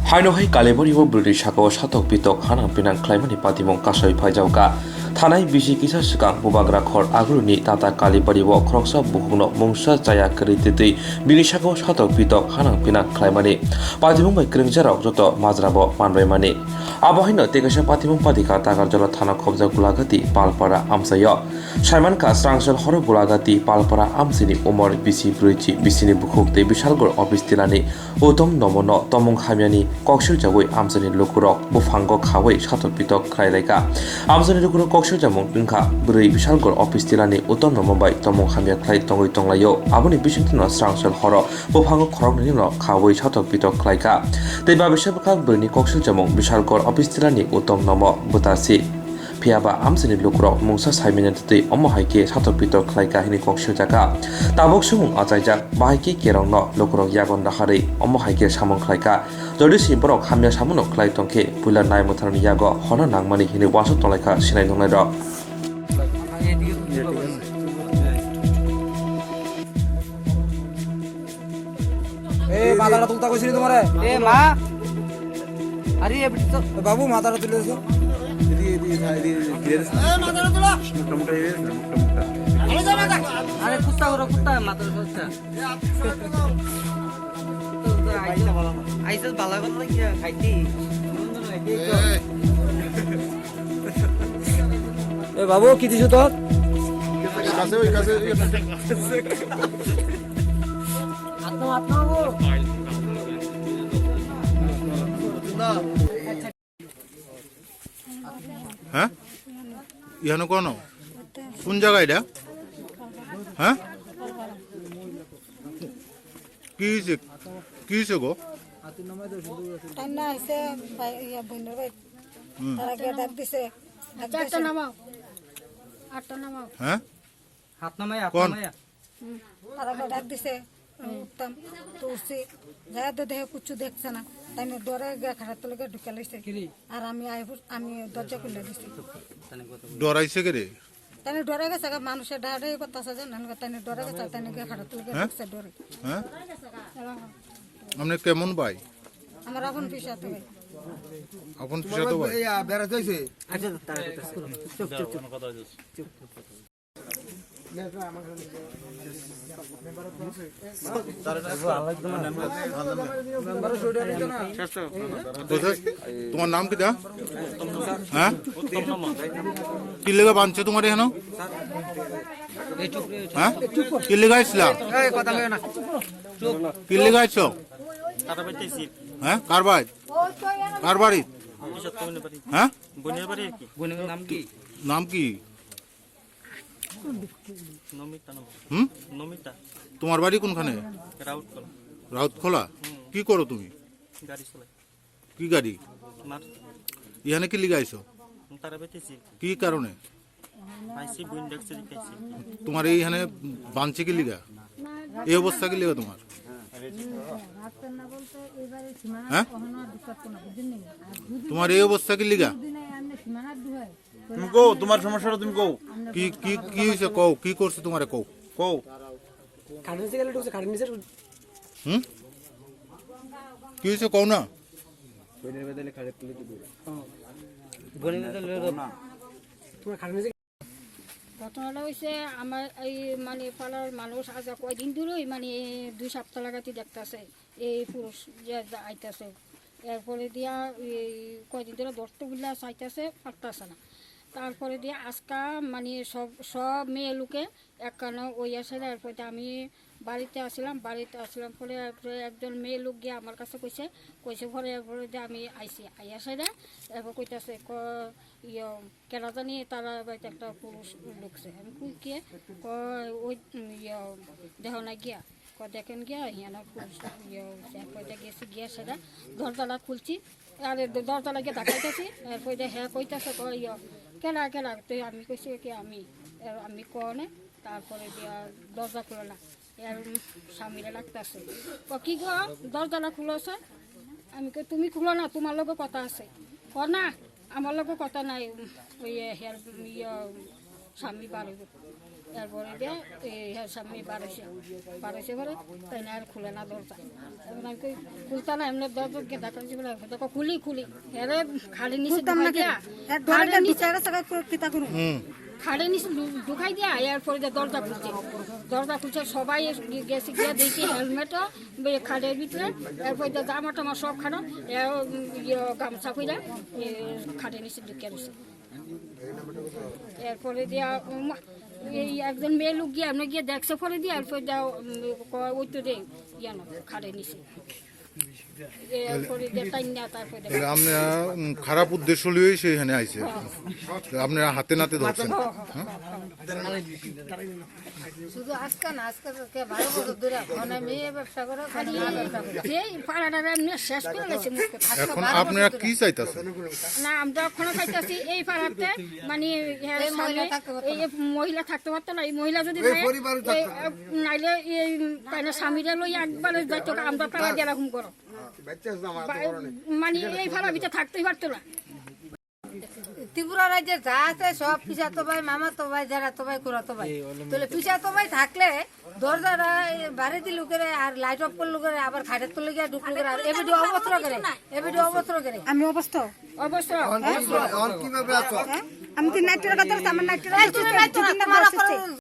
Hainohai Kaleboribo British Hako Shatok Pitok Hanang Pinang Climani Patimong Kasoi Pajauka Thanai Bisi Kisa Sikang Bubagra Khor Agruni Tata Kaleboribo Kroksa Buhungno Mungsa Jaya Kerititi British Hako Shatok Pitok Hanang Pinang Climani Patimong Bai Kringjarok Joto Mazrabo Manbaimani Abahino Tekasha Patimong Padika Tagarjala Thana Khobja Gulagati Palpara Amsayo Shaiman Ka Strangsel Horo Gulagati Palpara Amsini Umar Bisi Bruichi Bisini Bukhukte Bishalgor Office Tilani Utom Nomono Tomong Hamiani Kokshil Jawai Amsani Lukurok Bufango Kawai Shatok Pitok Kraileka Amsani Lukurok Kokshil Jamong Dinka Buri Bishalgor Office Tilani Utom Nomobai Tomong Hamia Klai Tongoi Tonglayo Abuni Bishintino Strangsel Horo Bufango Korok Nino Kawai Shatok Pitok Klaika Deba Bishabaka Buri Kokshil Jamong Bishalgor Office Tilani Utom Nomo Butasi Piaba Amsani Lukurok Mungsa Saiminian Today Omo Haike Shatok Pitok Klaika Hini Kokshil Jaka Tabok Sumung Ajajak Bahiki Kerong No Lukurok Yagon Dahari Omo Haike Samong Klaika Jodi Simborok Hamya Samuno Klai Tongke Pula Nai Mutarani Yago Hono Nangmani Hini Waso Tolaika Sinai Nongai Ro মাথাটা তুলতে কইছিলি তোমারে এ মা আরে এবারে তো বাবু মাথাটা তুলে দিছো মাথাটা তোলা আরে কুত্তা করো কুত্তা মাথার কুত্তা আইসা ভালো কথা কি খাইতি এ বাবু কি দিছো তোর হ্যাঁ ইহানো কোন কোন জায়গা এটা হ্যাঁ কি হয়েছে গো টান্না আইছে ইয়া বইনের ভাই তারা গিয়ে ডাক দিছে আটটা নামাও হ্যাঁ হাত নামাই কোন তারা গিয়ে ডাক দিছে উঠতাম তো উঠছি যাই তো দেখে কুচ্ছু দেখছে না তাই না ডরে গিয়ে খারাপ তোলে ঢুকে লাইছে আর আমি দরজা খুলে দিছি ডরাইছে কে রে তাই না ডরে গেছে মানুষের ডাহাডাই কথা আছে জানেন তাই না ডরে গেছে তাই না গিয়ে খারাপ তোলে ঢুকছে ডরে হ্যাঁ আপনি কেমন ভাই আমার এখন পিসা তো ভাই আপন পিছাতো ভাই বেড়াতে হইছে আচ্ছা তারা চুপ চুপ চুপ চুপ তোমার নাম কিটা হ্যাঁ কি লেগে বাঁধছে তোমার এখানে হ্যাঁ কি লেগে আসছিলাম কি লেগে আসছো হ্যাঁ কার বাড়ি হ্যাঁ নাম কি তোমার বাড়ি কোনখানে রাউতখোলা কি করো তুমি কি গাড়ি এখানে কি লিগে আইছো কি কারণে তোমার এইখানে বাঁধছে কি লিগা এই অবস্থা কি লিগা তোমার হ্যাঁ তোমার এই অবস্থা কি লিগা তুমি কও তোমার সমস্যাটা তুমি কও কি কি কি হইছে কও কি করছে তোমারে কও কও কি হইছে কও না ঘটনাটা হয়েছে আমার এই মানে পাড়ার মানুষ আজ কয়দিন ধরেই মানে 2 সপ্তাহ লাগাতে দেখতেছে এই পুরুষ যে আইতেছে এরপরে দিয়া এই কয়দিন ধরে ধরতে বুঝলে চাইতেছে পারতেছে না তারপরে দিয়ে আজকা মানে সব মেয়ে লোকে একখানে ওই আসে এরপরে আমি বাড়িতে আসলাম পরে একজন মেয়ে লোক গিয়ে আমার কাছে কইছে পরে এরপরে দিয়ে আমি আইসি আইয়া সাইডে এরপর কইতেছে কেনা জানি তারা বাড়িতে একটা পুরুষ ঢুকছে আমি কই গিয়ে ওই দেহ না গিয়া দেখেন গিয়া হিয়ানা পুরুষ কইতে গেছি গিয়া সেটা দরজাটা খুলছি আর দরজাটা গিয়ে দেখাইতেছি এরপর হ্যাঁ কইতেছে কেনা তুই আমি কইছি কি আমি কনে তারপরে দিয়া দরজা খুলো না এর স্বামীরা লাগতেছে কি গো দরজাটা খুলেছে আমি কই তুমি খুলো না তোমার লগে কথা আছে না আমার লগে কথা নাই ওই স্বামী বাড়িব এরপরে দিয়ে এই সামনে বাড়াইছে পরে তাই না আর খুলে না দরজা খুলতা না এমনি দরজা গেদা করেছি বলে দেখো খুলি এরে খালি নিচে ঢুকাই দিয়া খাড়ের নিচে খাড়ের নিচে ঢুকাই দিয়া এরপরে দিয়ে দরজা খুলছে সবাই গেছে গিয়ে দেখি হেলমেটও খাড়ের ভিতরে এরপরে দিয়ে জামা টামা সব খানো গামছা কইরা খাড়ের নিচে ঢুকিয়ে দিচ্ছে এরপরে দিয়া এই একজন মেয়ে লোক গিয়ে আপনি গিয়ে দেখছে পরে দিয়ে এরপরে দেওয়া ওই তো রে ইয়ানো খাড়ে নিছে এরপরে দিয়ে তাই না তারপরে আপনারা খারাপ উদ্দেশ্য লিয়েই সেখানে আইছে আপনারা হাতে নাতে ধরছেন শুধু আজকে না আজকে 12 বছর ধরে মানে মেয়ে ব্যবসা করে খালি এই পাড়াটা এমনি শেষ করে গেছে এখন আপনারা কি চাইতেছেন না আমরা ওখানে খাইতেছি এই পাড়াতে মানে এই মহিলা থাকতে পারতো না এই মহিলা যদি নাইলে এই তাইলে স্বামীরা লই একবারে যাইতো আমরা পাড়া দিয়ে এরকম করো মানে এই ভাড়া ভিতরে থাকতেই পারতো না ত্রিপুরা রাজ্যে যা আছে সব পিসাতো ভাই মামাতো ভাই যারাতো ভাই খুড়াতো ভাই তাহলে পিসাতো ভাই থাকলে দরজাটা বাড়িতে লুকেরে আর লাইট অফ করলো করে আবার খাটের তুলে গিয়ে ঢুকলো করে আর এবিডি অবস্ত্র করে আমি অবস্থা কিভাবে আছো আমি তো নাইটের কথা আমার নাইটের